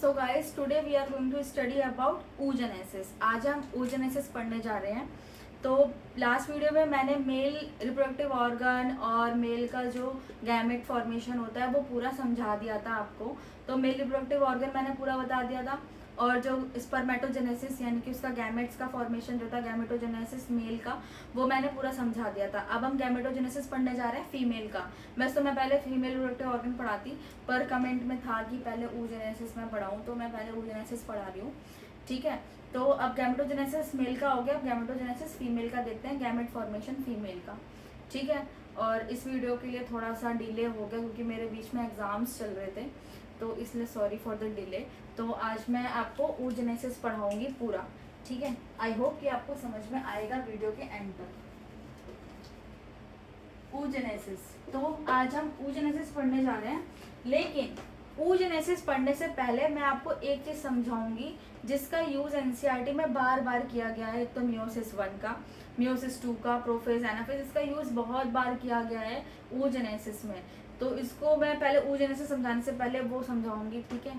So guys today we are going to study about oogenesis। आज हम oogenesis पढ़ने जा रहे हैं। तो लास्ट वीडियो में मैंने मेल रिप्रोडक्टिव ऑर्गन और मेल का जो गैमेट फॉर्मेशन होता है वो पूरा समझा दिया था आपको। तो मेल रिप्रोडक्टिव ऑर्गन मैंने पूरा बता दिया था, और जो स्पर्मेटोजेनेसिस यानी कि उसका गैमेट्स का फॉर्मेशन जो था गैमेटोजेनेसिस मेल का, वो मैंने पूरा समझा दिया था। अब हम गैमेटोजेनेसिस पढ़ने जा रहे हैं फीमेल का। वैसे तो मैं पहले फीमेल रिप्रोडक्टिव ऑर्गन पढ़ाती, पर कमेंट में था कि पहले oogenesis मैं पढ़ाऊँ, तो मैं पहले oogenesis पढ़ा रही हूँ। ठीक है, तो अब गैमेटोजेनेसिस मेल का हो गया, अब गैमेटोजेनेसिस फीमेल का देखते हैं, गैमेट फॉर्मेशन फीमेल का। ठीक है, और इस वीडियो के लिए थोड़ा सा डिले हो गया क्योंकि मेरे बीच में एग्जाम्स चल रहे थे, तो इसलिए सॉरी फॉर द डिले। तो आज मैं आपको oogenesis पढ़ाऊंगी पूरा। ठीक है, आई होप कि आपको समझ में आएगा वीडियो के एंड तक। oogenesis, तो आज हम oogenesis पढ़ने जा रहे हैं, लेकिन oogenesis पढ़ने से पहले मैं आपको एक चीज समझाऊंगी जिसका यूज एनसीईआरटी में बार बार किया गया है। एक तो मियोसिस 1 का, मियोसिस 2 का, प्रोफेज, एनाफेज, इसका यूज बहुत बार किया गया है oogenesis में। तो इसको मैं पहले oogenesis समझाने से पहले वो समझाऊंगी। ठीक है,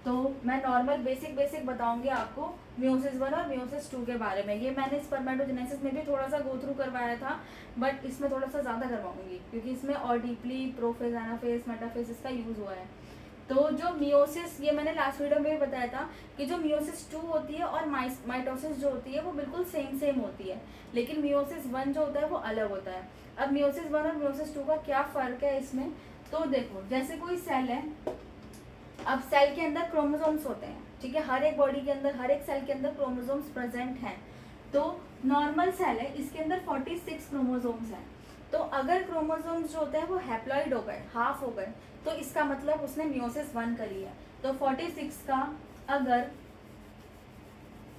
तो मैं नॉर्मल बेसिक बताऊंगी आपको मियोसिस 1 और मियोसिस 2 के बारे में। ये मैंने स्पर्मेटोजेनेसिस में भी थोड़ा सा गो थ्रू करवाया था, बट इसमें थोड़ा सा ज़्यादा करवाऊंगी क्योंकि इसमें और डीपली प्रोफेज, एनाफेज, मेटाफेज इसका यूज़ हुआ है। तो जो मियोसिस, ये मैंने लास्ट वीडियो में भी बताया था कि जो मियोसिस 2 होती है और माइटोसिस जो होती है वो बिल्कुल सेम होती है, लेकिन मियोसिस 1 जो होता है वो अलग होता है। अब मियोसिस 1 और मियोसिस 2 का क्या फ़र्क है इसमें, तो देखो जैसे कोई सेल है, अब सेल के अंदर क्रोमोसोम्स होते हैं। ठीक है, हर एक बॉडी के अंदर, हर एक सेल के अंदर क्रोमोसोम्स प्रेजेंट हैं। तो नॉर्मल सेल है, इसके अंदर 46 क्रोमोसोम्स हैं। तो अगर क्रोमोसोम्स जो होते हैं वो हैप्लॉइड हो गए, हाफ हो गए, तो इसका मतलब उसने मियोसिस 1 करी है। तो 46 का अगर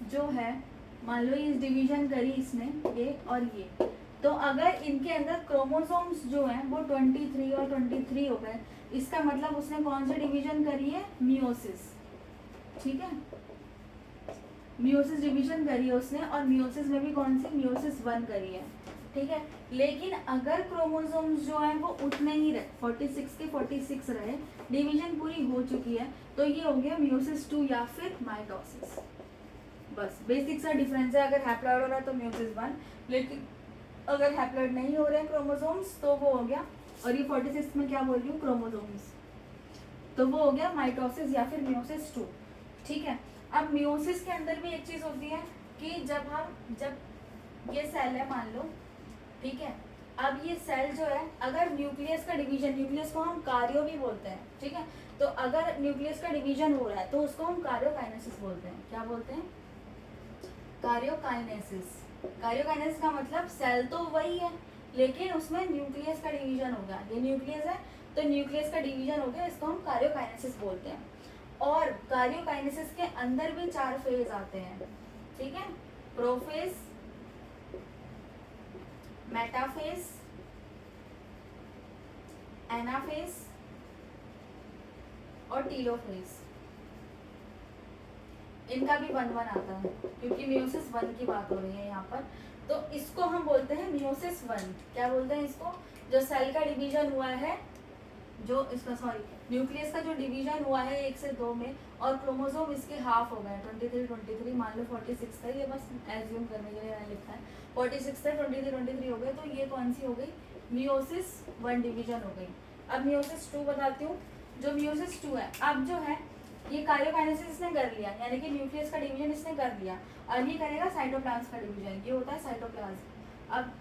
जो है, मान लो इस डिवीजन करी इसने ये और ये, तो अगर इनके अंदर क्रोमोसोम्स जो हैं वो 23 और 23 हो गए, इसका मतलब उसने कौन सा डिवीजन करी है, मियोसिस। ठीक है, मियोसिस डिवीजन करी है उसने, और मियोसिस में भी कौन सी, मियोसिस 1 करी है। ठीक है, लेकिन अगर क्रोमोसोम्स जो हैं वो उतने ही रहे, 46 के 46 रहे, डिवीजन पूरी हो चुकी है, तो ये हो गया मियोसिस 2 या फिर माइटोसिस। बस बेसिक सा डिफरेंस है। अगर हैप्लॉइड हो रहा है तो मियोसिस 1, लेकिन अगर हैप्लॉइड नहीं हो रहे हैं क्रोमोसोम्स तो वो हो गया, और ये 46 में क्या बोल रही हूँ, क्रोमोसोम्स, तो वो हो गया माइटोसिस या फिर मियोसिस 2। ठीक है, अब मियोसिस के अंदर भी एक चीज होती है कि जब ये सेल है मान लो, ठीक है, अब ये सेल जो है, अगर न्यूक्लियस का डिवीजन, न्यूक्लियस को हम कार्यो भी बोलते हैं। ठीक है, तो अगर न्यूक्लियस का डिवीजन हो रहा है तो उसको हम कार्योकाइनेसिस बोलते हैं। क्या बोलते हैं, कार्योकाइनेसिस। कार्योकाइनेसिस का मतलब सेल तो वही है लेकिन उसमें न्यूक्लियस का डिवीजन होगा। ये न्यूक्लियस है तो न्यूक्लियस का डिवीजन हो गया, इसको हम कार्योकाइनेसिस बोलते हैं। और कार्योकाइनेसिस के अंदर भी 4 फेज आते हैं। ठीक है, प्रोफेज, मेटाफेज, एनाफेज और टीलोफेज। इनका भी 1-1 आता है क्योंकि मियोसिस 1 की बात हो रही है यहाँ पर। तो इसको हम बोलते हैं मियोसिस 1। क्या बोलते हैं इसको, जो सेल का डिवीजन हुआ है, जो इसका न्यूक्लियस का जो डिवीजन हुआ है 1 से 2 में, और क्रोमोसोम इसके हाफ हो गए, 23 मान लो 46 था, ये बस एज्यूम करने के लिए मैंने लिखा है, 46 था, 23 हो गए, तो ये कौन सी हो गई, मियोसिस 1 डिवीजन हो गई। अब मियोसिस 2 बताती हूँ। जो मियोसिस 2 है, अब जो है ये कार्योकाइनेसिस इसने कर लिया, यानी कि न्यूक्लियस का डिवीजन इसने कर लिया, अब ये करेगा साइटोप्लाज्म का डिवीजन, ये होता है साइटोप्लाज्म। अब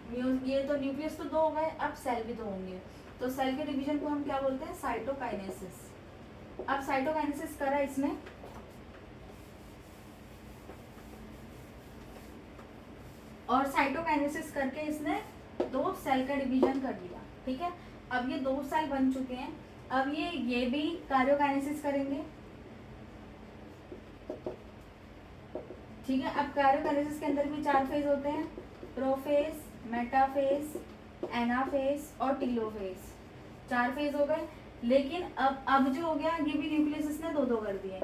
ये तो न्यूक्लियस तो 2 हो गए, अब सेल भी 2 होंगे, तो सेल के डिवीजन को हम क्या बोलते हैं, साइटोकाइनेसिस। अब साइटोकाइनेसिस करा इसने, और साइटोकाइनेसिस करके इसने 2 सेल का डिवीजन कर लिया। ठीक है, अब ये 2 सेल बन चुके हैं। अब ये भी कार्योकाइनेसिस करेंगे। ठीक है, अब कार्योकाइनेसिस के अंदर भी 4 फेज होते हैं, प्रोफेज, मेटाफेज, एनाफेज और टीलोफेज। 4 फेज हो गए, लेकिन अब जो हो गया, ये भी न्यूक्लियस इसने 2-2 कर दिए,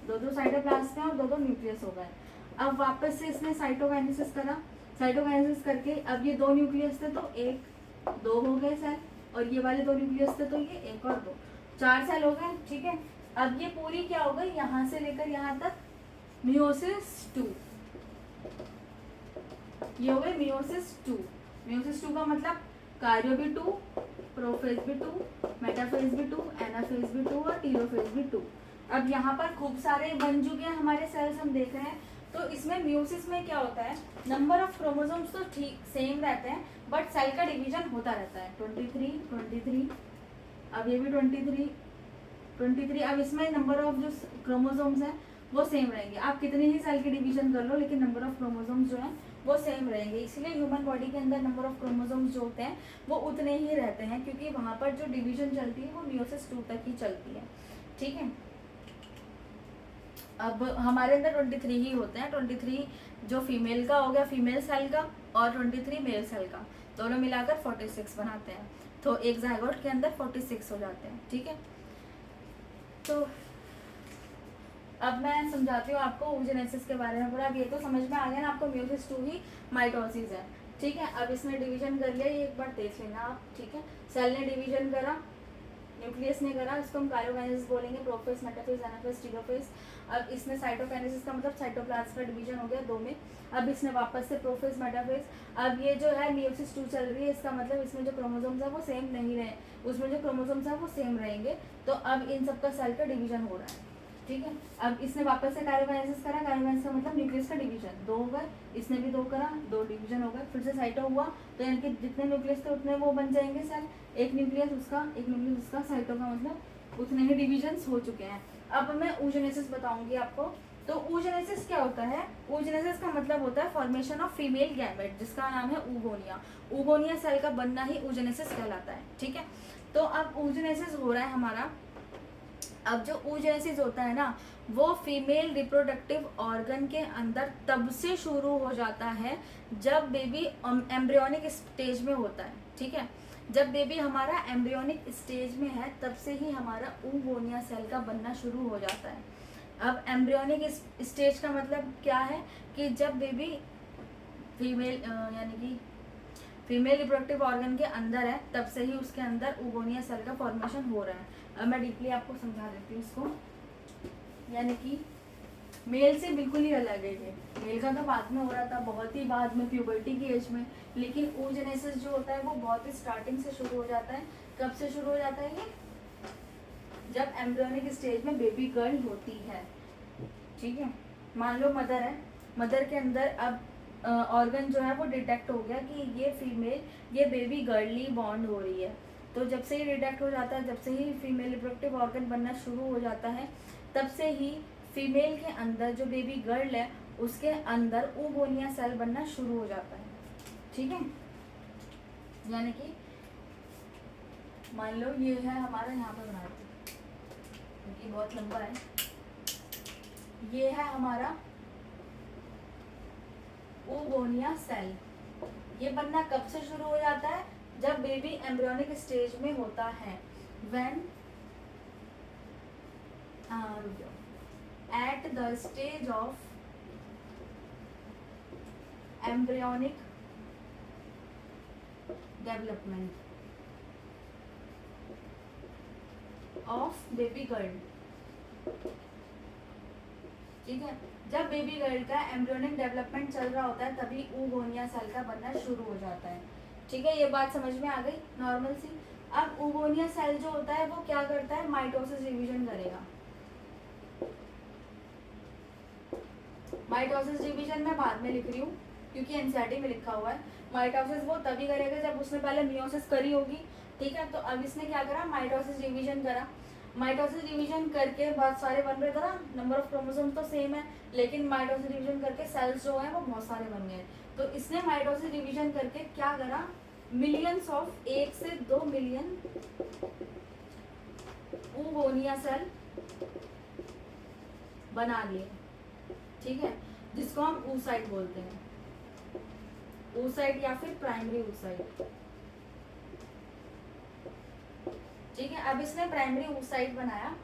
2-2 साइटोप्लाज्म में और 2-2 न्यूक्लियस हो गए। अब वापस से इसने साइटोकाइनेसिस करा, साइटोकाइनेसिस करके अब ये 2 न्यूक्लियस थे तो 1-2 हो गए सेल, और ये वाले 2 न्यूक्लियस थे तो ये 1 और 2, 4 सेल हो गए। ठीक है, अब ये पूरी क्या हो गई, यहाँ से लेकर यहाँ तक मियोसिस 2, ये हो गई मियोसिस 2। मियोसिस 2 का मतलब कार्यो भी 2, प्रोफेज भी 2, मेटाफेज भी 2, एनाफेज भी 2 और टीलोफेज भी 2। अब यहाँ पर खूब सारे बन चुके हैं हमारे सेल्स, हम देख रहे हैं। तो इसमें मियोसिस में क्या होता है, नंबर ऑफ क्रोमोसोम्स तो ठीक सेम रहते हैं, बट सेल का डिवीजन होता रहता है। 23, अब ये भी 23। अब इसमें नंबर ऑफ जो क्रोमोसोम्स हैं वो सेम रहेंगे। आप कितने ही सेल के डिवीजन कर लो, लेकिन नंबर ऑफ क्रोमोसोम्स जो हैं वो सेम रहेंगे। इसलिए ह्यूमन बॉडी के अंदर नंबर ऑफ क्रोमोसोम्स जो होते हैं वो उतने ही रहते हैं, क्योंकि वहाँ पर जो डिवीजन चलती है वो मियोसिस 2 तक ही चलती है। ठीक है, अब हमारे अंदर 23 ही होते हैं। 23 जो फीमेल का हो गया, फीमेल सेल का, और 23 मेल सेल का, दोनों मिलाकर 46 बनाते हैं। तो एक जायगोट के अंदर 46 हो जाते हैं। ठीक है, तो अब मैं समझाती हूँ आपको oogenesis के बारे में पूरा। अब ये तो समझ में आ गया ना आपको, मियोसिस 2 ही माइटोसिस है। ठीक है, अब इसने डिवीजन कर लिया, ये एक बार देख लेना आप। ठीक है, सेल ने डिवीजन करा, न्यूक्लियस ने करा, इसको हम काइरोकाइनेसिस बोलेंगे, प्रोफेज, मेटाफेज, एनाफेज, टीलोफेज। अब इसने साइटोकाइनेसिस का मतलब साइटोप्लाज्म का डिवीजन हो गया 2 में। अब इसने वापस से प्रोफेज, मेटाफेज। अब ये जो है मियोसिस 2 चल रही है, इसका मतलब इसमें जो क्रोमोसोम्स है वो सेम नहीं रहे, उसमें जो क्रोमोसोम्स है वो सेम रहेंगे। तो अब इन सबका सेल का डिवीजन हो रहा है। ठीक है, अब इसने वापस से काइरोकाइनेसिस करा, काइरोकाइनेसिस का मतलब न्यूक्लियस का डिवीजन, 2 हो गए, इसने भी 2 करा, 2 डिवीजन हो गए। फिर से साइटो हुआ, तो यानी कि जितने न्यूक्लियस थे उतने वो बन जाएंगे सेल, एक न्यूक्लियस उसका, एक न्यूक्लियस उसका, साइटो का मतलब उतने ही डिवीजन्स हो चुके हैं। अब मैं oogenesis बताऊंगी आपको। तो oogenesis क्या होता है, oogenesis का मतलब होता है फॉर्मेशन ऑफ फीमेल गैमेट, जिसका नाम है oogonia। oogonia सेल का बनना ही oogenesis कहलाता है। ठीक है, तो अब oogenesis हो रहा है हमारा। अब जो oogenesis होता है ना, वो फीमेल रिप्रोडक्टिव ऑर्गन के अंदर तब से शुरू हो जाता है जब बेबी एम्ब्रियोनिक स्टेज में होता है। ठीक है, जब बेबी हमारा एम्ब्रियोनिक स्टेज में है तब से ही हमारा oogonia सेल का बनना शुरू हो जाता है। अब एम्ब्रियोनिक स्टेज का मतलब क्या है कि जब बेबी फीमेल यानी कि फीमेल रिप्रोडक्टिव ऑर्गन के अंदर है तब से ही उसके अंदर oogonia सेल का फॉर्मेशन हो रहा है। अब मैं डीपली आपको समझा देती हूँ इसको। यानी कि मेल से बिल्कुल ही अलग है ये। मेल का तो बाद में हो रहा था, बहुत ही बाद में, प्यूबर्टी की एज में। लेकिन oogenesis जो होता है वो बहुत ही स्टार्टिंग से शुरू हो जाता है। कब से शुरू हो जाता है ये, जब एम्ब्रियोनिक स्टेज में बेबी गर्ल होती है। ठीक है, मान लो मदर है, मदर के अंदर अब ऑर्गन जो है वो डिटेक्ट हो गया कि ये फीमेल, ये बेबी गर्ली बॉन्ड हो रही है। तो जब से ही डिटेक्ट हो जाता है, जब से ही फीमेल रिप्रोडक्टिव ऑर्गन बनना शुरू हो जाता है, तब से ही फीमेल के अंदर जो बेबी गर्ल है उसके अंदर oogonia सेल बनना शुरू हो जाता है। ठीक है, यानी कि मान लो ये है हमारा, यहाँ पर बना दो क्योंकि बहुत लंबा है। ये है हमारा oogonia सेल। ये बनना कब से शुरू हो जाता है, जब बेबी एम्ब्रियोनिक स्टेज में होता है। When at the stage of embryonic development of baby girl। ठीक है, जब बेबी गर्ल का एम्ब्रियोनिक डेवलपमेंट चल रहा होता है तभी oogonia सेल का बनना शुरू हो जाता है। ठीक है, ये बात समझ में आ गई नॉर्मल सी। अब oogonia सेल जो होता है वो क्या करता है, माइटोसिस डिवीजन करेगा। माइटोसिस डिवीजन मैं बाद में लिख रही हूँ क्योंकि एनसीईआरटी में लिखा हुआ है। माइटोसिस वो तभी करेगा जब उसने पहले मियोसिस करी होगी। ठीक है, तो अब इसने क्या करा, माइटोसिस डिवीजन करा। माइटोसिस डिवीजन करके बहुत सारे बन रहे थे ना, नंबर ऑफ क्रोमोसोम तो सेम है, लेकिन माइटोसिस डिवीजन करके सेल्स जो है वो बहुत सारे बन गए। तो इसने माइटोसिस डिवीजन करके क्या करा, मिलियंस ऑफ, 1 से 2 मिलियन oogonia सेल बना लिए। ठीक है, जिसको हम oocyte बोलते हैं, oocyte या फिर प्राइमरी oocyte। ठीक है, अब इसने प्राइमरी oocyte बनाया,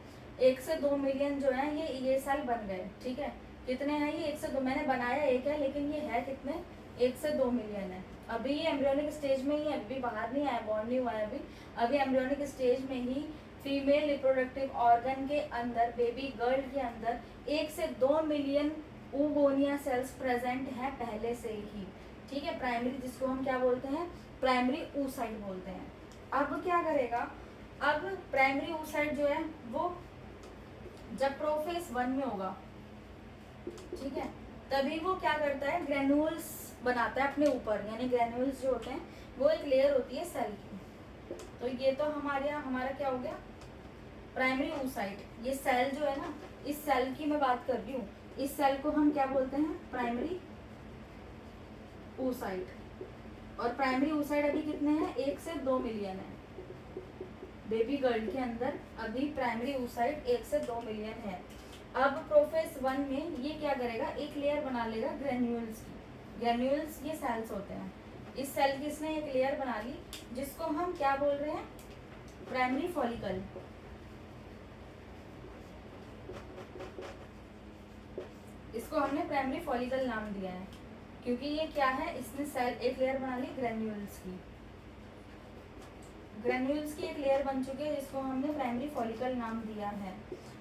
1 से 2 मिलियन जो है ये सेल बन गए। ठीक है, कितने हैं ये, 1 से 2, मैंने बनाया 1 है लेकिन ये है कितने, 1 से 2 मिलियन है। अभी ये एम्ब्रियोनिक स्टेज में ही है, अभी बाहर नहीं आया, बॉर्न नहीं हुआ है अभी एम्ब्रियोनिक स्टेज में ही फीमेल रिप्रोडक्टिव ऑर्गन के अंदर, बेबी गर्ल के अंदर 1 से 2 मिलियन oogonia सेल्स प्रेजेंट है पहले से ही, ठीक है। प्राइमरी, जिसको हम क्या बोलते हैं, प्राइमरी oocyte बोलते हैं। अब क्या करेगा, अब प्राइमरी oocyte जो है वो जब प्रोफेज 1 में होगा, ठीक है, तभी वो क्या करता है, ग्रेन्यूल्स बनाता है अपने ऊपर, यानी ग्रेन्यूल्स जो होते हैं वो एक लेयर होती है सेल की। तो ये तो हमारा क्या हो गया, प्राइमरी oocyte। ये सेल जो है ना, इस सेल की मैं बात कर रही हूँ, इस सेल को हम क्या बोलते हैं, प्राइमरी oocyte। और प्राइमरी oocyte अभी कितने हैं, 1 से 2 मिलियन है। बेबी गर्ल के अंदर अभी प्राइमरी oocyte 1 से 2 मिलियन है। अब प्रोफेज 1 में ये क्या करेगा, एक लेयर बना लेगा ग्रेन्यूल्स की। ग्रेन्यूल्स ये सेल्स होते हैं, इस सेल की इसने एक लेयर बना ली, जिसको हम क्या बोल रहे हैं, प्राइमरी फॉलिकल। इसको हमने प्राइमरी फॉलिकल नाम दिया है, क्योंकि ये क्या है, इसने सेल एक लेयर बना ली ग्रेन्यूल्स की। ग्रेन्यूल्स की एक लेयर बन चुकी है, जिसको हमने प्राइमरी फॉलिकल नाम दिया है।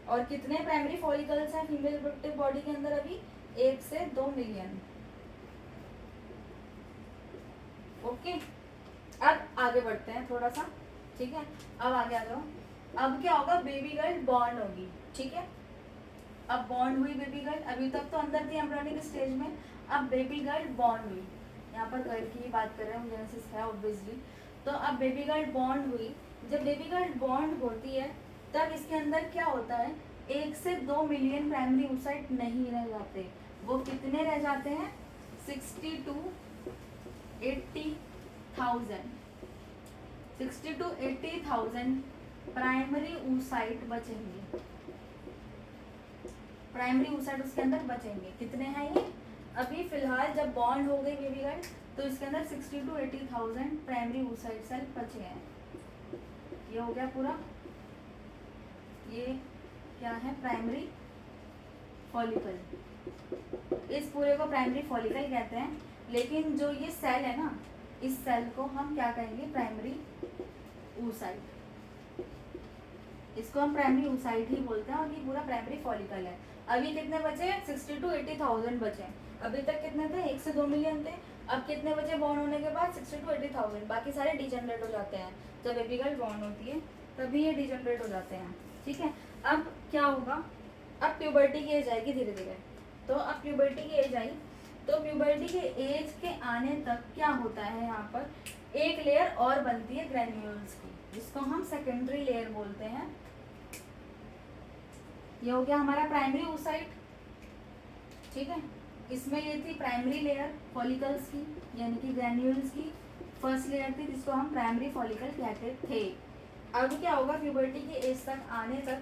और कितने प्राइमरी फॉलिकल्स हैं फीमेल रिप्रोडक्टिव बॉडी के अंदर अभी, 1 से 2 मिलियन। ओके, अब आगे बढ़ते हैं थोड़ा सा, ठीक है। अब आगे आ जाओ। अब क्या होगा, बेबी गर्ल बॉर्न होगी, ठीक है। अब बॉर्न हुई बेबी गर्ल, अभी तक तो अंदर थी एम्ब्रियोनिक स्टेज में, अब बेबी गर्ल बॉर्न हुई। यहाँ पर गर्ल की ही बात कर रहे हैं, जेनेसिस है ऑब्वियसली। तो अब बेबी गर्ल बॉर्न हुई, जब बेबी गर्ल बॉर्न होती है तब इसके अंदर क्या होता है, 1 से 2 मिलियन प्राइमरी oocyte नहीं रह जाते। वो कितने रह जाते हैं, 60 to 80,000, 60 to 80,000 प्राइमरी oocyte बचेंगे। प्राइमरी oocyte उसके अंदर बचेंगे। कितने हैं ये, अभी फिलहाल जब बॉर्न हो गई बेबी गर्ल तो इसके अंदर 60 to 80,000 प्राइमरी oocyte सेल बचे हैं। ये हो गया पूरा, ये क्या है, प्राइमरी फॉलिकल। इस पूरे को प्राइमरी फॉलिकल कहते हैं। लेकिन जो ये सेल है ना, इस सेल को हम क्या कहेंगे, प्राइमरी oocyte। इसको हम प्राइमरी oocyte ही बोलते हैं, और ये पूरा प्राइमरी फॉलिकल है। अभी कितने बचे, 60 to 80,000 बचे। अभी तक कितने थे, 1 से 2 मिलियन थे। अब कितने बचे बॉर्न होने के बाद, 60 to 80,000। बाकी सारे डिजनरेट हो जाते हैं, जब बेबी गर्ल बॉर्न होती है तभी ये डिजनरेट हो जाते हैं, ठीक है। अब क्या होगा, अब प्यूबर्टी की एज आएगी धीरे धीरे। तो अब प्यूबर्टी की एज आई, तो प्यूबर्टी के एज के आने तक क्या होता है, यहाँ पर एक लेयर और बनती है ग्रेन्यूल्स की, जिसको हम सेकेंडरी लेयर बोलते हैं। ये हो गया हमारा प्राइमरी oocyte, ठीक है। इसमें ये थी प्राइमरी लेयर फॉलिकल्स की, यानी कि ग्रेन्यूल्स की फर्स्ट लेयर थी, जिसको हम प्राइमरी फॉलिकल कहते थे। अब क्या होगा, प्यूबर्टी की एज तक आने तक,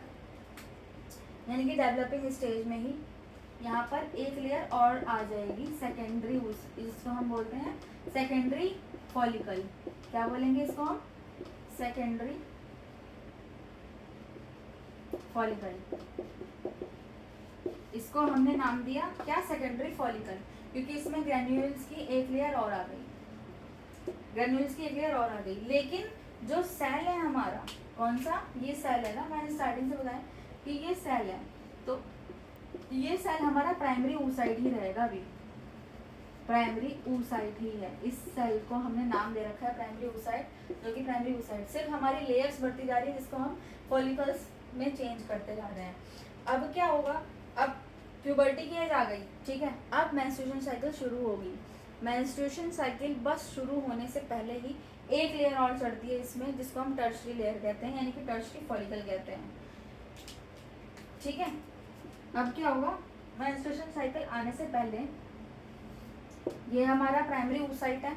यानी कि डेवलपिंग स्टेज में ही, यहाँ पर एक लेयर और आ जाएगी सेकेंडरी, इसको हम बोलते हैं सेकेंडरी फॉलिकल। क्या बोलेंगे इसको हम, सेकेंडरी फॉलिकल। इसको हमने नाम दिया क्या, सेकेंडरी फॉलिकल, क्योंकि इसमें ग्रेन्यूल्स की एक लेयर और आ गई, ग्रेन्यूल्स की एक लेयर और आ गई। लेकिन जो सेल है हमारा, कौन सा, ये सेल है ना, मैंने स्टार्टिंग से बताया कि ये सेल है, तो ये सेल हमारा प्राइमरी oocyte ही रहेगा। अभी प्राइमरी oocyte ही है, इस सेल को हमने नाम दे रखा है प्राइमरी oocyte, जो कि प्राइमरी oocyte सिर्फ हमारी लेयर्स बढ़ती जा रही है, जिसको हम फॉलिकल्स में चेंज करते जा रहे हैं। अब क्या होगा, अब प्यूबर्टी की एज आ गई, ठीक है। अब मेंस्ट्रुएशन साइकिल शुरू होगी। मेंस्ट्रुएशन साइकिल बस शुरू होने से पहले ही एक लेयर और चढ़ती है इसमें, जिसको हम टर्शरी लेयर कहते हैं, यानी कि टर्शरी फॉलिकल कहते हैं, ठीक है। अब क्या होगा, मेंस्ट्रुएशन साइकिल आने से पहले ये हमारा प्राइमरी oocyte है,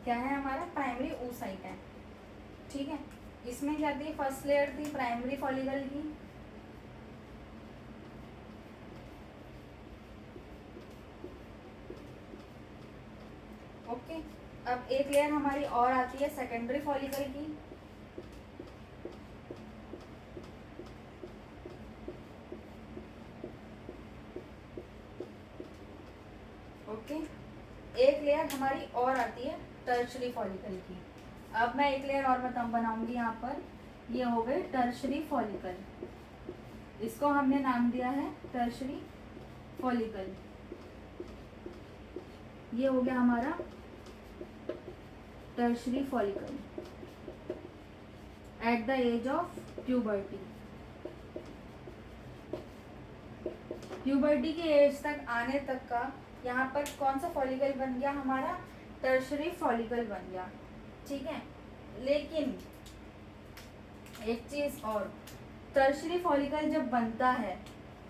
क्या है, हमारा प्राइमरी oocyte है, ठीक है। इसमें क्या थी, फर्स्ट लेयर थी प्राइमरी फॉलिकल की, ओके। अब एक लेयर हमारी और आती है सेकेंडरी फॉलिकल की, ओके। एक एक लेयर हमारी और आती है टर्शरी फॉलिकल की। अब मैं एक लेयर और बनाऊंगी यहाँ पर। ये हो गई टर्शरी फॉलिकल, इसको हमने नाम दिया है टर्शरी फॉलिकल। ये हो गया हमारा tertiary follicle at the age of puberty. Puberty की एज तक आने तक का यहाँ पर कौन सा फॉलिकल बन गया हमारा, टर्शरी फॉलिकल बन गया, ठीक है। लेकिन एक चीज और, टर्शरी फॉलिकल जब बनता है,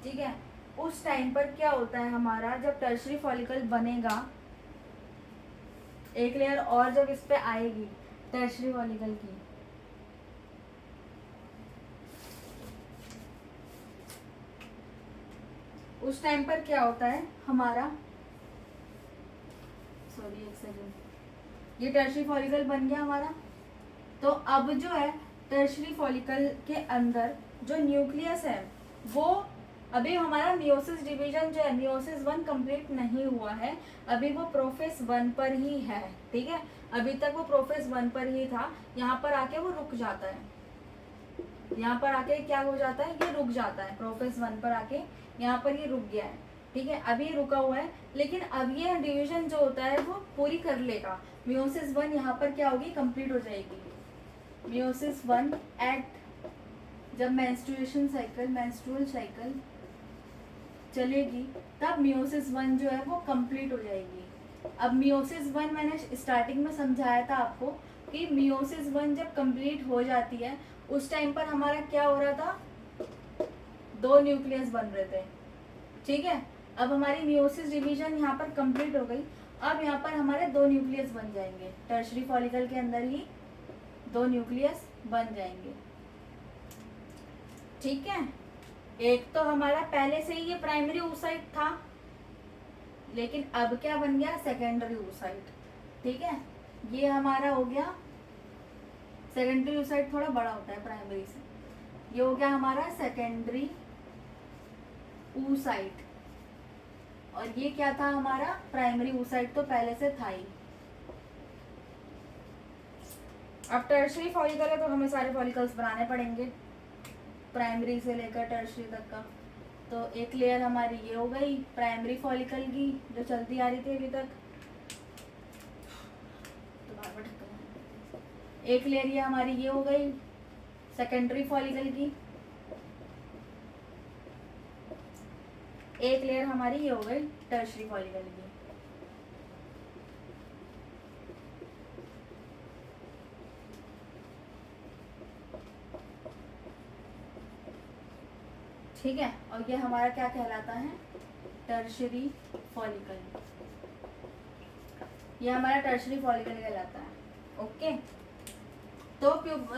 ठीक है, उस टाइम पर क्या होता है हमारा, जब टर्शरी फॉलिकल बनेगा, एक लेयर और जब इस पे आएगी टर्शरी फॉलिकल की, उस टाइम पर क्या होता है हमारा, सॉरी एक सेकंड, ये टर्शरी फॉलिकल बन गया हमारा। तो अब जो है टर्शरी फॉलिकल के अंदर जो न्यूक्लियस है वो, अभी हमारा मियोसिस डिवीजन जो है, मियोसिस 1 कंप्लीट नहीं हुआ है, अभी वो प्रोफेज 1 पर ही है, ठीक है। अभी तक वो प्रोफेज 1 पर ही था, यहाँ पर आके वो रुक जाता है, यहाँ पर आके क्या हो जाता है, ये रुक जाता है, प्रोफेज 1 पर आके यहाँ पर ये रुक गया है, ठीक है, अभी ये रुका हुआ है। लेकिन अब ये डिवीजन जो होता है वो पूरी कर लेगा, मियोसिस 1 यहाँ पर क्या होगी, कंप्लीट हो जाएगी। मियोसिस 1 एट, जब मेंस्ट्रुएशन साइकिल, मेंस्ट्रुअल साइकिल चलेगी, तब मियोसिस 1 जो है वो कंप्लीट हो जाएगी। अब मियोसिस 1 मैंने स्टार्टिंग में समझाया था आपको कि मियोसिस 1 जब कंप्लीट हो जाती है, उस टाइम पर हमारा क्या हो रहा था, 2 न्यूक्लियस बन रहे थे, ठीक है। अब हमारी मियोसिस डिवीजन यहाँ पर कंप्लीट हो गई, अब यहाँ पर हमारे 2 न्यूक्लियस बन जाएंगे, टर्शरी फॉलिकल के अंदर ही 2 न्यूक्लियस बन जाएंगे, ठीक है। एक तो हमारा पहले से ही ये प्राइमरी oocyte था, लेकिन अब क्या बन गया, सेकेंडरी oocyte, ठीक है। ये हमारा हो गया सेकेंडरी oocyte, थोड़ा बड़ा होता है प्राइमरी से, ये हो गया हमारा सेकेंडरी oocyte, और ये क्या था हमारा, प्राइमरी oocyte तो पहले से था ही। अब टर्शरी फॉलिकल है तो हमें सारे फॉलिकल्स बनाने पड़ेंगे, प्राइमरी से लेकर टर्शरी तक का। तो एक लेयर हमारी ये हो गई प्राइमरी फॉलिकल की, जो चलती आ रही थी अभी तक, तो बार-बार ढक्कन। एक लेयर ये हमारी ये हो गई सेकेंडरी फॉलिकल की, एक लेयर हमारी ये हो गई टर्शरी फॉलिकल की। ठीक है, और ये हमारा क्या कहलाता है, टर्शरी फॉलिकल, ये हमारा टर्शरी फॉलिकल कहलाता है, ओके। तो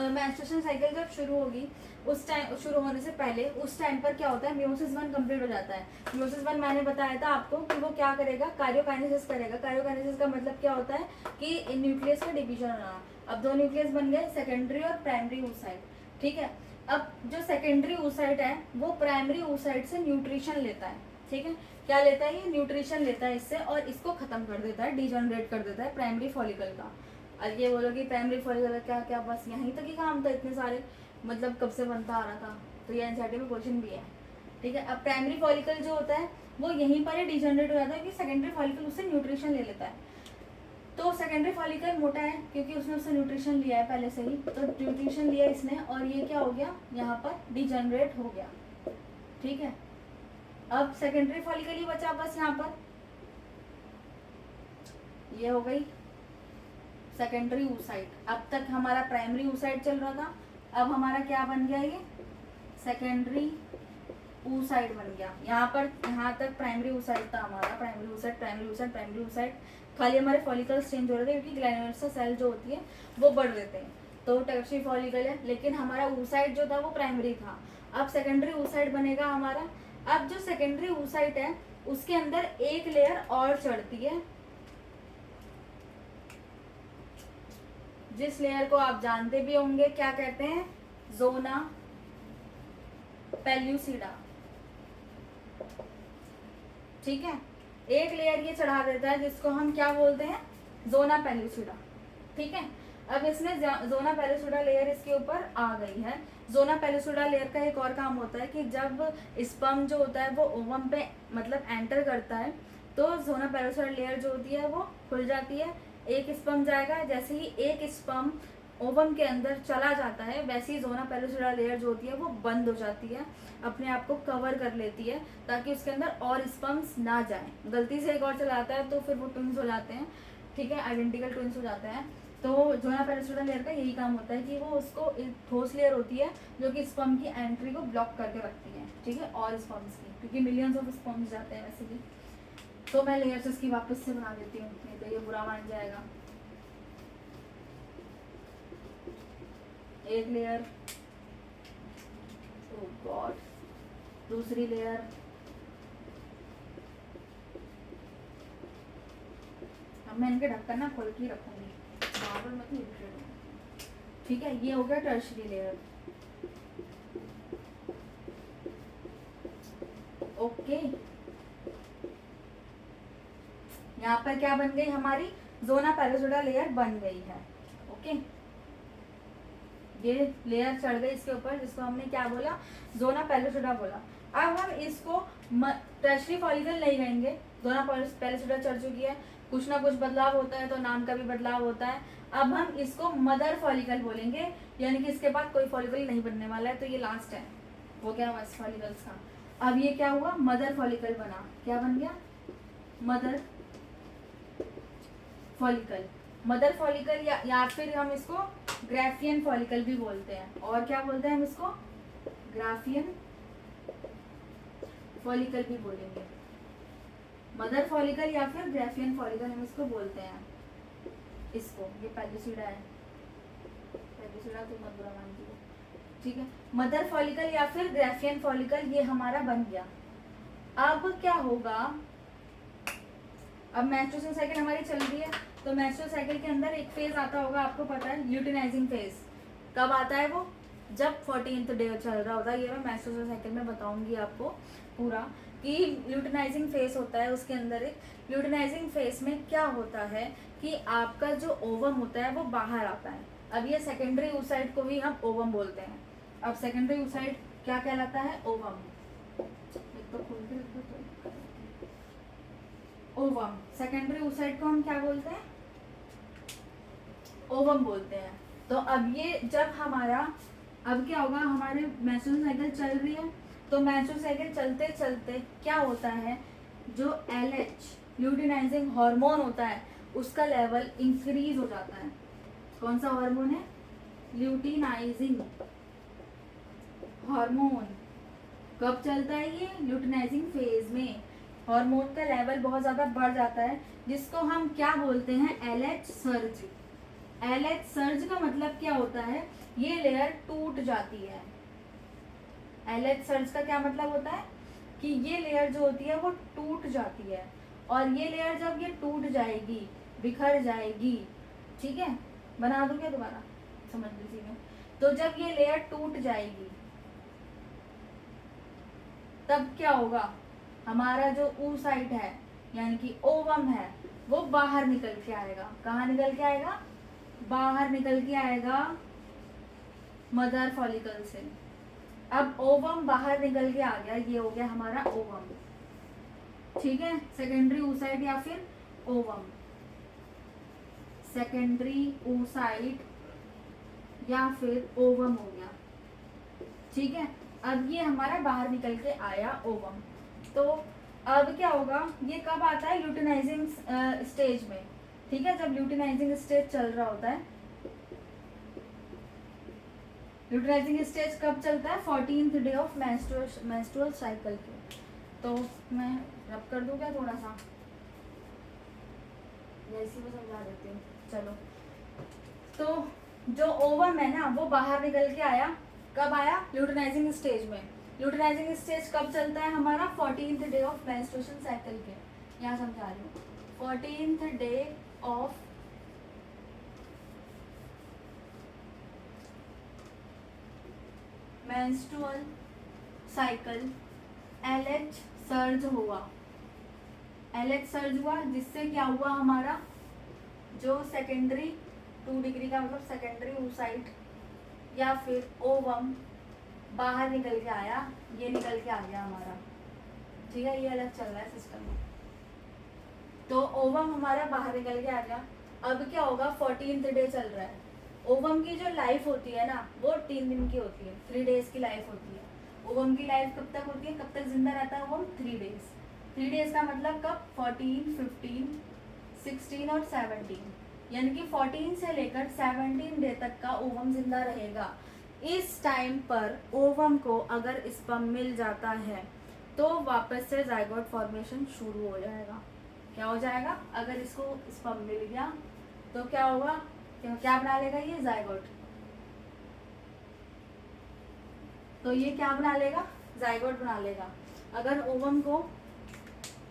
मेंस्ट्रुएशन साइकिल जब शुरू होगी, उस टाइम शुरू होने से पहले उस टाइम पर क्या होता है, मियोसिस 1 कंप्लीट हो जाता है। मियोसिस 1 मैंने बताया था आपको कि वो क्या करेगा, कार्योकाइनेसिस करेगा। कार्योकाइनेसिस का मतलब क्या होता है कि न्यूक्लियस का डिवीजन होना। अब 2 न्यूक्लियस बन गए, सेकेंडरी और प्राइमरी oocyte, ठीक है। अब जो सेकेंडरी oocyte है वो प्राइमरी oocyte से न्यूट्रिशन लेता है, ठीक है। क्या लेता है, ये न्यूट्रिशन लेता है इससे, और इसको खत्म कर देता है, डिजनरेट कर देता है प्राइमरी फॉलिकल का। और ये बोलो कि प्राइमरी फॉलिकल क्या क्या, बस यहीं तक ही काम था, इतने सारे मतलब कब से बनता आ रहा था, तो ये एनसीईआरटी में क्वेश्चन भी है, ठीक है। अब प्राइमरी फॉलिकल जो होता है वो यहीं पर ही डिजनरेट हो जाता है, कि सेकेंडरी फॉलिकल उससे न्यूट्रिशन ले लेता है। तो सेकेंडरी फॉलिकल मोटा है क्योंकि उसने उससे न्यूट्रिशन लिया है पहले से ही, तो न्यूट्रिशन लिया इसने, और ये क्या हो गया, यहाँ पर डिजनरेट हो गया, ठीक है। अब सेकेंडरी फॉलिकल ही बचा बस यहाँ पर, ये हो गई सेकेंडरी oocyte। अब तक हमारा प्राइमरी oocyte चल रहा था, अब हमारा क्या बन गया, ये सेकेंडरी oocyte बन गया। यहाँ पर यहाँ तक प्राइमरी oocyte था हमारा, primary oocyte, primary oocyte, primary oocyte, खाली हमारे फॉलिकल्स चेंज हो रहे थे क्योंकि ग्लैन्युलर सेल जो होती है वो बढ़ रहे थे, तो टर्शरी फॉलिकल है। लेकिन हमारा oocyte जो था वो प्राइमरी था, अब सेकेंडरी oocyte बनेगा हमारा। अब जो सेकेंडरी oocyte है उसके अंदर एक लेयर और चढ़ती है, जिस लेयर को आप जानते भी होंगे, क्या कहते हैं, जोना पेल्यूसिडा, ठीक है। एक लेयर ये चढ़ा देता है जिसको हम क्या बोलते हैं, जोना पेलुसिडा। ठीक है, अब इसने जोना पेलुसिडा लेयर इसके ऊपर आ गई है। जोना पेलुसिडा लेयर का एक और काम होता है कि जब स्पर्म जो होता है वो ओवम पे मतलब एंटर करता है तो जोना पेलुसिडा लेयर जो होती है वो खुल जाती है, एक स्पर्म जाएगा। जैसे ही एक स्पर्म ओवम के अंदर चला जाता है वैसे ही जोना पेलुसिडा लेयर जो होती है वो बंद हो जाती है, अपने आप को कवर कर लेती है ताकि उसके अंदर और स्पर्म्स ना जाएं। गलती से एक और चलाता है तो फिर वो ट्विंस हो जाते हैं, ठीक है, आइडेंटिकल ट्विंस हो जाते हैं। तो जोना पेलुसिडा लेयर का यही काम होता है कि वो उसको एक ठोस लेयर होती है जो कि स्पर्म की एंट्री को ब्लॉक करके रखती है, ठीक है, और स्पर्म्स की, क्योंकि मिलियंस ऑफ स्पर्म्स जाते हैं वैसे भी। तो मैं लेयर्स इसकी वापस से बना देती हूँ, नहीं तो ये बुरा मान जाएगा। एक लेयर, ओह गॉड, दूसरी लेयर, अब मैं इनके ढक्कन ना खोल के रखूंगी, बार-बार मत इरिटेट हो। ठीक है, ये हो गया टर्शरी लेयर। ओके, यहाँ पर क्या बन गई हमारी, जोना पेलुसिडा लेयर बन गई है। ओके, ये लेयर चढ़ गई इसके ऊपर जिसको हमने क्या बोला, जोना पेलुसिडा बोला। अब हम इसको टर्शरी फॉलिकल नहीं कहेंगे, जोना पेलुसिडा चढ़ चुकी है, कुछ ना कुछ बदलाव होता है तो नाम का भी बदलाव होता है। अब हम इसको मदर फॉलिकल बोलेंगे, यानी कि इसके बाद कोई फॉलिकल नहीं बनने वाला है, तो ये लास्ट है, वो क्या हुआ फॉलिकल्स का। अब ये क्या हुआ, मदर फॉलिकल बना, क्या बन गया, मदर फॉलिकल। मदर फॉलिकल या फिर हम इसको ग्राफियन फॉलिकल भी बोलते हैं, और क्या बोलते हैं हम इसको, ग्राफियन फॉलिकल भी बोलेंगे। मदर फॉलिकल या फिर ग्राफियन फॉलिकल हम इसको बोलते हैं। इसको, ये पेलुसिडा है, पेलुसिडा तो मत बुरा मानती हो, ठीक है, मदर फॉलिकल या फिर ग्राफियन फॉलिकल ये हमारा बन गया। अब क्या होगा, अब मेंस्ट्रुएशन साइकिल हमारी चल रही है, तो मेंस्ट्रुअल साइकिल के अंदर एक फेज आता होगा, आपको पता है, ल्यूटिनाइजिंग फेज। कब आता है वो, जब 14th डे चल रहा होता है। ये मैं मेंस्ट्रुअल साइकिल में बताऊंगी आपको पूरा कि ल्यूटिनाइजिंग फेज होता है उसके अंदर। एक ल्यूटिनाइजिंग फेज में क्या होता है कि आपका जो ओवम होता है वो बाहर आता है। अब ये सेकेंडरी oocyte को भी हम ओवम बोलते हैं। अब सेकेंडरी oocyte क्या कहलाता है, ओवम। एक तो खोल के रख दो, ओवम। सेकेंडरी oocyte को हम क्या बोलते हैं, ओवम बोलते हैं। तो अब ये जब हमारा, अब क्या होगा, हमारे मेंस्ट्रुअल साइकिल चल रही है, तो मेंस्ट्रुअल साइकिल चलते चलते क्या होता है, जो LH ल्यूटिनाइजिंग हार्मोन होता है उसका लेवल इंक्रीज हो जाता है। कौन सा हार्मोन है, ल्यूटिनाइजिंग हार्मोन। कब चलता है ये, ल्यूटिनाइजिंग फेज में हार्मोन का लेवल बहुत ज्यादा बढ़ जाता है, जिसको हम क्या बोलते हैं, LH सर्ज। LH सर्ज का मतलब क्या होता है, ये लेयर टूट जाती है। LH सर्ज का क्या मतलब होता है कि ये लेयर जो होती है वो टूट जाती है, और ये लेयर जब ये टूट जाएगी, बिखर जाएगी, ठीक है, बना दूं क्या दोबारा, समझ लीजिए। तो जब ये लेयर टूट जाएगी तब क्या होगा, हमारा जो oocyte है यानी कि ओवम है वो बाहर निकल के आएगा। कहाँ निकल के आएगा, बाहर निकल के आएगा मदर फॉलिकल से। अब ओवम बाहर निकल के आ गया, ये हो गया हमारा ओवम, ठीक है, सेकेंडरी oocyte या फिर ओवम। सेकेंडरी oocyte या फिर ओवम हो गया, ठीक है। अब ये हमारा बाहर निकल के आया ओवम। तो अब क्या होगा, ये कब आता है, ल्यूटिनाइजिंग स्टेज में, ठीक है, जब ल्यूटिनाइजिंग स्टेज चल रहा होता है। ल्यूटिनाइजिंग स्टेज कब चलता है, 14th day of menstrual cycle के। तो मैं रब कर दूं क्या थोड़ा सा, ऐसे में समझा देती हूँ, चलो। तो जो ओवम है ना वो बाहर निकल के आया, कब आया, ल्यूटिनाइजिंग स्टेज में। ल्यूटिनाइजिंग स्टेज कब चलता है हमारा, 14th day of menstruation cycle के, यहाँ समझा रही हूँ, 14th day of menstrual cycle LH surge हुआ, LH सर्ज हुआ, जिससे क्या हुआ हमारा जो सेकेंडरी 2 डिग्री का मतलब सेकेंडरी oocyte या फिर ओवम बाहर निकल के आया, ये निकल के आ गया हमारा, ठीक है, ये अलग चल रहा है सिस्टम में। तो ओवम हमारा बाहर निकल के आ गया। अब क्या होगा, 14th डे चल रहा है। ओवम की जो लाइफ होती है ना वो 3 दिन की होती है, 3 डेज की लाइफ होती है। ओवम की लाइफ कब तक होती है, कब तक जिंदा रहता है ओवम, 3 डेज। 3 डेज का मतलब कब, 14, 15, 16 और 17, यानी कि 14 से लेकर 17 डे तक का ओवम जिंदा रहेगा। इस टाइम पर ओवम को अगर स्पर्म मिल जाता है तो वापस से जाइगोट फॉर्मेशन शुरू हो जाएगा। क्या हो जाएगा, अगर इसको स्पर्म मिल गया तो क्या होगा, क्या बना लेगा ये जाइगोट, तो ये क्या बना लेगा, जाइगोट बना लेगा। अगर ओवम को,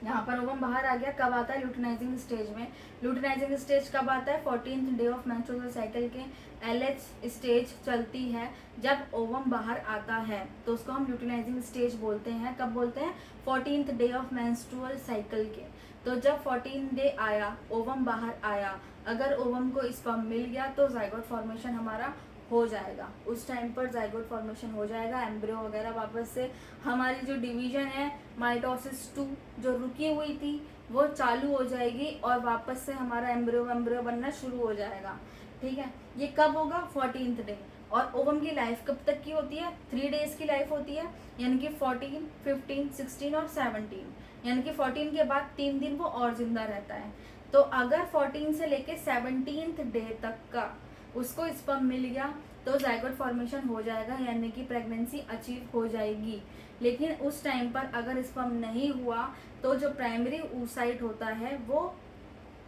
यहाँ पर ओवम बाहर आ गया, कब आता है, ल्यूटिनाइजिंग स्टेज में। ल्यूटिनाइजिंग स्टेज कब आता है, 14th day of menstrual cycle के LH स्टेज चलती है। जब ओवम बाहर आता है तो उसको हम ल्यूटिनाइजिंग स्टेज बोलते हैं। कब बोलते हैं, 14th day of menstrual cycle के। तो जब 14 डे आया, ओवम बाहर आया, अगर ओवम को स्पर्म मिल गया तो जाइगोट फॉर्मेशन हमारा हो जाएगा। उस टाइम पर जाइगोट फॉर्मेशन हो जाएगा, एम्ब्रियो वगैरह वापस से हमारी जो डिवीजन है माइटोसिस 2 जो रुकी हुई थी वो चालू हो जाएगी और वापस से हमारा एम्ब्रियो बनना शुरू हो जाएगा। ठीक है, ये कब होगा, 14th डे। और ओवम की लाइफ कब तक की होती है, 3 डेज की लाइफ होती है, यानी कि 14, 15, 16 और 17, यानी कि 14 के बाद 3 दिन वो और जिंदा रहता है। तो अगर 14 से लेके 17th डे तक का उसको स्पर्म मिल गया तो जाइगोट फॉर्मेशन हो जाएगा, यानी कि प्रेगनेंसी अचीव हो जाएगी। लेकिन उस टाइम पर अगर स्पर्म नहीं हुआ तो जो प्राइमरी oocyte होता है वो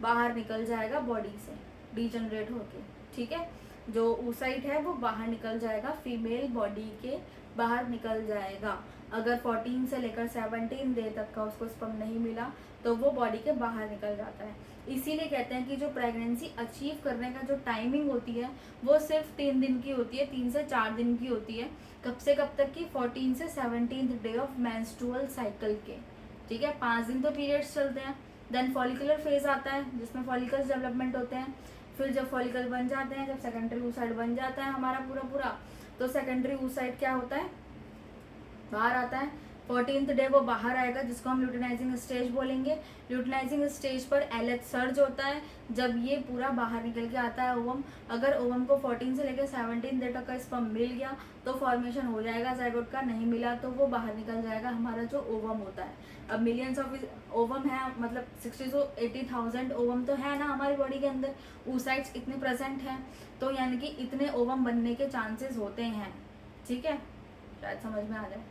बाहर निकल जाएगा बॉडी से डीजनरेट होके। ठीक है, जो oocyte है वो बाहर निकल जाएगा, फीमेल बॉडी के बाहर निकल जाएगा। अगर 14 से लेकर 17 डे तक का उसको स्पर्म नहीं मिला तो वो बॉडी के बाहर निकल जाता है। इसीलिए कहते हैं कि जो प्रेगनेंसी अचीव करने का जो टाइमिंग होती है वो सिर्फ 3 दिन की होती है, 3 से 4 दिन की होती है। कब से कब तक की, 14 से 17th day of menstrual cycle के। ठीक है, 5 दिन तो पीरियड्स चलते हैं। देन फॉलिकुलर फेज आता है जिसमें फॉलिकल्स डेवलपमेंट होते हैं। फिर जब फॉलिकल बन जाते हैं, जब सेकेंडरी oocyte बन जाता है हमारा पूरा तो सेकेंडरी oocyte क्या होता है, बाहर आता है। 14th डे वो बाहर आएगा जिसको हम ल्यूटिनाइजिंग स्टेज बोलेंगे। ल्यूटिनाइजिंग स्टेज पर LH सर्ज होता है जब ये पूरा बाहर निकल के आता है ओवम। अगर ओवम को 14 से लेकर 17 डे तक का स्पर्म मिल गया तो फॉर्मेशन हो जाएगा जाइगोट का, नहीं मिला तो वो बाहर निकल जाएगा हमारा जो ओवम होता है। अब मिलियंस ऑफ ओवम है, मतलब 60 to 80,000 ओवम तो है ना हमारी बॉडी के अंदर, oocytes इतने प्रेजेंट हैं, तो यानी कि इतने ओवम बनने के चांसेस होते हैं। ठीक है, शायद समझ में आ जाए।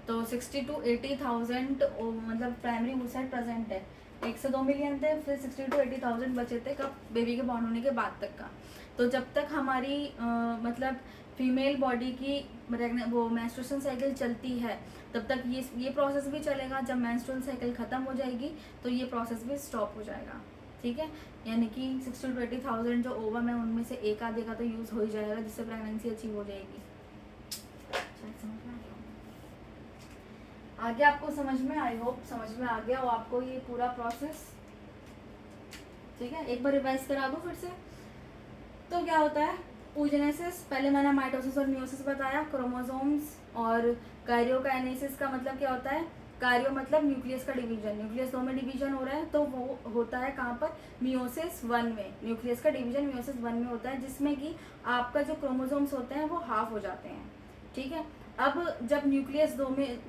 तो 60 to 80,000 मतलब प्राइमरी oocyte प्रेजेंट है। 1 से 2 मिलियन थे, फिर 60 to 80,000 बचे थे कब, बेबी के बॉर्न होने के बाद तक का। तो जब तक हमारी मतलब फीमेल बॉडी की वो मेंस्ट्रुएशन साइकिल चलती है तब तक ये प्रोसेस भी चलेगा। जब मेंस्ट्रुअल साइकिल ख़त्म हो जाएगी तो ये प्रोसेस भी स्टॉप हो जाएगा। ठीक है, यानी कि 60 to 80,000 जो ओवम है उनमें से एक आधे का तो यूज़ हो ही जाएगा जिससे प्रेगनेंसी अचीव हो जाएगी। आगे आपको समझ में, आई होप समझ में आ गया हो आपको ये पूरा प्रोसेस। ठीक है, एक बार रिवाइज करा दो फिर से। तो क्या होता है, oogenesis, पहले मैंने माइटोसिस और मियोसिस बताया, क्रोमोसोम्स और काइरियोकाइनेसिस का मतलब क्या होता है, कारियो मतलब न्यूक्लियस का डिवीजन, न्यूक्लियस 2 में डिवीजन हो रहा है तो वो होता है कहाँ पर, मियोसिस 1 में। न्यूक्लियस का डिवीजन मियोसिस 1 में होता है जिसमें कि आपका जो क्रोमोसोम्स होते हैं वो हाफ हो जाते हैं। ठीक है, अब जब न्यूक्लियस 2 में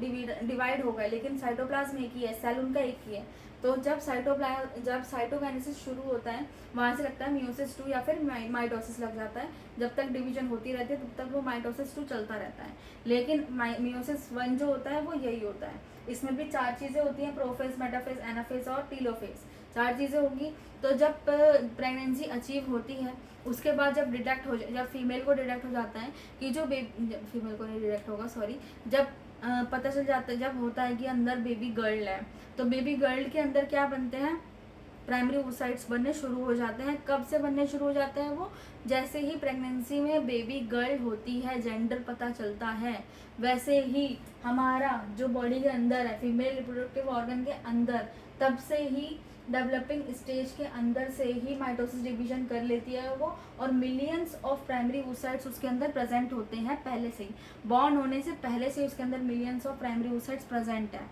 डिवाइड हो गए लेकिन साइटोप्लाज्म एक ही है, सेल उनका एक ही है, तो जब साइटोकाइनेसिस शुरू होता है वहाँ से लगता है मियोसिस 2 या फिर माइटोसिस लग जाता है। जब तक डिवीजन होती रहती है तब तक वो माइटोसिस 2 चलता रहता है। लेकिन मियोसिस 1 जो होता है वो यही होता है। इसमें भी 4 चीज़ें होती हैं, प्रोफेज, मेटाफेज, एनाफेज और टीलोफेज, 4 चीज़ें होंगी। तो जब प्रेगनेंसी अचीव होती है उसके बाद जब डिटेक्ट हो जब फीमेल को डिटेक्ट हो जाता है कि जो फीमेल को नहीं डिटेक्ट होगा, सॉरी, जब पता चल जाता है, जब होता है कि अंदर बेबी गर्ल है, तो बेबी गर्ल के अंदर क्या बनते हैं, प्राइमरी oocytes बनने शुरू हो जाते हैं। कब से बनने शुरू हो जाते हैं वो? जैसे ही प्रेगनेंसी में बेबी गर्ल होती है, जेंडर पता चलता है, वैसे ही हमारा जो बॉडी के अंदर है, फीमेल रिप्रोडक्टिव ऑर्गन के अंदर, तब से ही डेवलपिंग स्टेज के अंदर से ही माइटोसिस डिवीजन कर लेती है वो, और मिलियंस ऑफ प्राइमरी oocytes उसके अंदर प्रेजेंट होते हैं पहले से ही, बॉर्न होने से पहले से उसके अंदर millions of primary oocytes present है।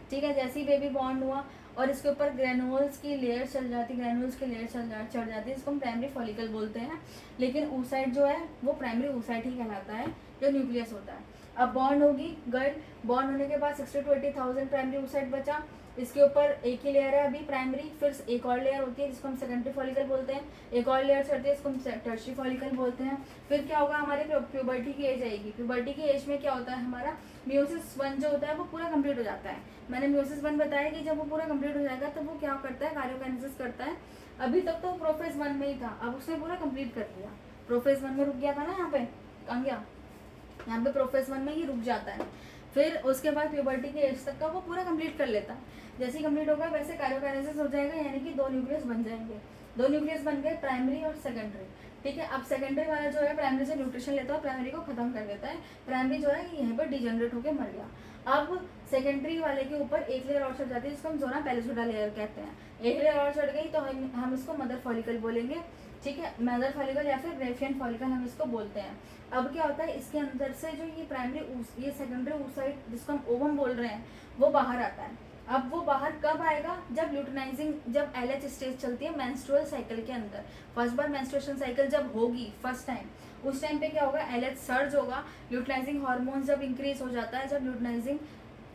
ठीक है, जैसे ही बेबी बॉर्न हुआ और इसके ऊपर ग्रेनुल्स की लेयर चल जाती है, ग्रेनुल्स की लेयर चढ़ जाती है, जिसको हम प्राइमरी फॉलिकल बोलते हैं। लेकिन oocyte जो है वो प्राइमरी oocyte ही कहलाता है, जो न्यूक्लियस होता है। अब बॉर्न होगी गर्ल, बॉर्न होने के बाद 60 to 80,000 प्राइमरी oocyte बचा। इसके ऊपर एक ही लेयर है अभी प्राइमरी, फिर एक और लेयर होती है जिसको हम सेकेंडरी फॉलिकल बोलते हैं, एक और लेयर चढ़ती है जिसको हम टर्शियरी फॉलिकल बोलते हैं। फिर क्या होगा, हमारे प्यूबर्टी की एज आएगी। प्यूबर्टी की एज में क्या होता है, हमारा मियोसिस 1 जो होता है वो पूरा कंप्लीट हो जाता है। मैंने मियोसिस 1 बताया कि जब वो पूरा कंप्लीट हो जाएगा तब वो क्या करता है, कार्योकाइनेसिस करता है। अभी तक तो प्रोफेज 1 में ही था, अब उसने पूरा कंप्लीट कर दिया। प्रोफेज 1 में रुक गया था ना, यहाँ पे कहाँ गया, यहाँ पे प्रोफेज 1 में ही रुक जाता है। फिर उसके बाद प्यूबर्टी की एज तक का वो पूरा कंप्लीट कर लेता है। जैसे ही कंप्लीट होगा वैसे कार्योकाइनेसिस हो जाएगा, यानी कि 2 न्यूक्लियस बन जाएंगे। 2 न्यूक्लियस बन गए, प्राइमरी और सेकेंडरी। ठीक है, अब सेकेंडरी वाला जो है प्राइमरी से न्यूट्रिशन लेता है, प्राइमरी को खत्म कर देता है। प्राइमरी जो है यहीं पर डिजेनरेट होकर मर गया। अब सेकेंडरी वाले के ऊपर एक लेयर और चढ़ जाती है जिसको हम जोना पेलिसोडा लेयर कहते हैं। एक लेयर और चढ़ गई तो हम इसको मदर फॉलिकल बोलेंगे। ठीक है, मदर फॉलिकल या फिर ग्रेफियन फॉलिकल हम इसको बोलते हैं। अब क्या होता है, इसके अंदर से जो ये प्राइमरी ये सेकेंडरी oocyte जिसको हम ओवम बोल रहे हैं वो बाहर आता है। अब वो बाहर कब आएगा, जब ल्यूटिनाइजिंग, जब LH स्टेज चलती है मेंस्ट्रुअल साइकिल के अंदर। फर्स्ट बार मेंस्ट्रुएशन साइकिल जब होगी फर्स्ट टाइम, उस टाइम पे क्या होगा, LH सर्ज होगा, ल्यूटिनाइजिंग हार्मोन जब इंक्रीज हो जाता है, जब ल्यूटिनाइजिंग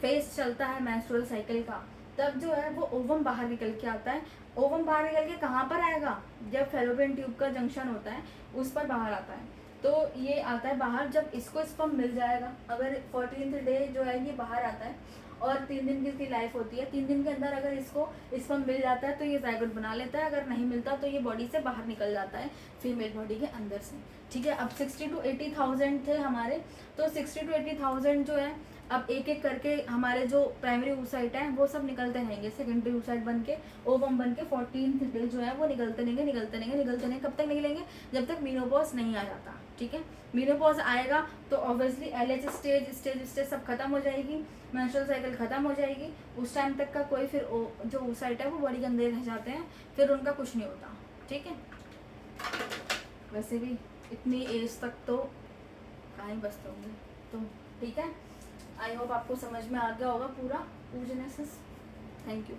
फेज चलता है मेंस्ट्रुअल साइकिल का, तब जो है वो ओवम बाहर निकल के आता है। ओवम बाहर निकल के कहाँ पर आएगा, जब फेलोपियन ट्यूब का जंक्शन होता है उस पर बाहर आता है। तो ये आता है बाहर, जब इसको स्पर्म मिल जाएगा, अगर 14th डे जो है ये बाहर आता है और 3 दिन की इसकी लाइफ होती है। 3 दिन के अंदर अगर इसको स्पर्म मिल जाता है तो ये जायगोट बना लेता है, अगर नहीं मिलता तो ये बॉडी से बाहर निकल जाता है, फीमेल बॉडी के अंदर से। ठीक है, अब 60 to 80,000 थे हमारे, तो 60 to 80,000 जो है अब एक एक करके हमारे जो प्राइमरी oocyte है वो सब निकलते रहेंगे, सेकेंडरी oocyte बन के, ओवम बन के 14th डे जो है वो निकलते रहेंगे। कब तक निकलेंगे, जब तक मीनोपॉज नहीं आ जाता। ठीक है, मीनोपॉज आएगा तो ऑब्वियसली LH स्टेज सब खत्म हो जाएगी, मेंस्ट्रुअल साइकिल खत्म हो जाएगी। उस टाइम तक का कोई फिर जो oocyte है वो बॉडी के अंदर रह जाते हैं, फिर उनका कुछ नहीं होता। ठीक है, वैसे भी इतनी एज तक तो कहाँ ही बचते होंगे। तो ठीक है, आई होप आपको समझ में आ गया होगा पूरा oogenesis। Thank you.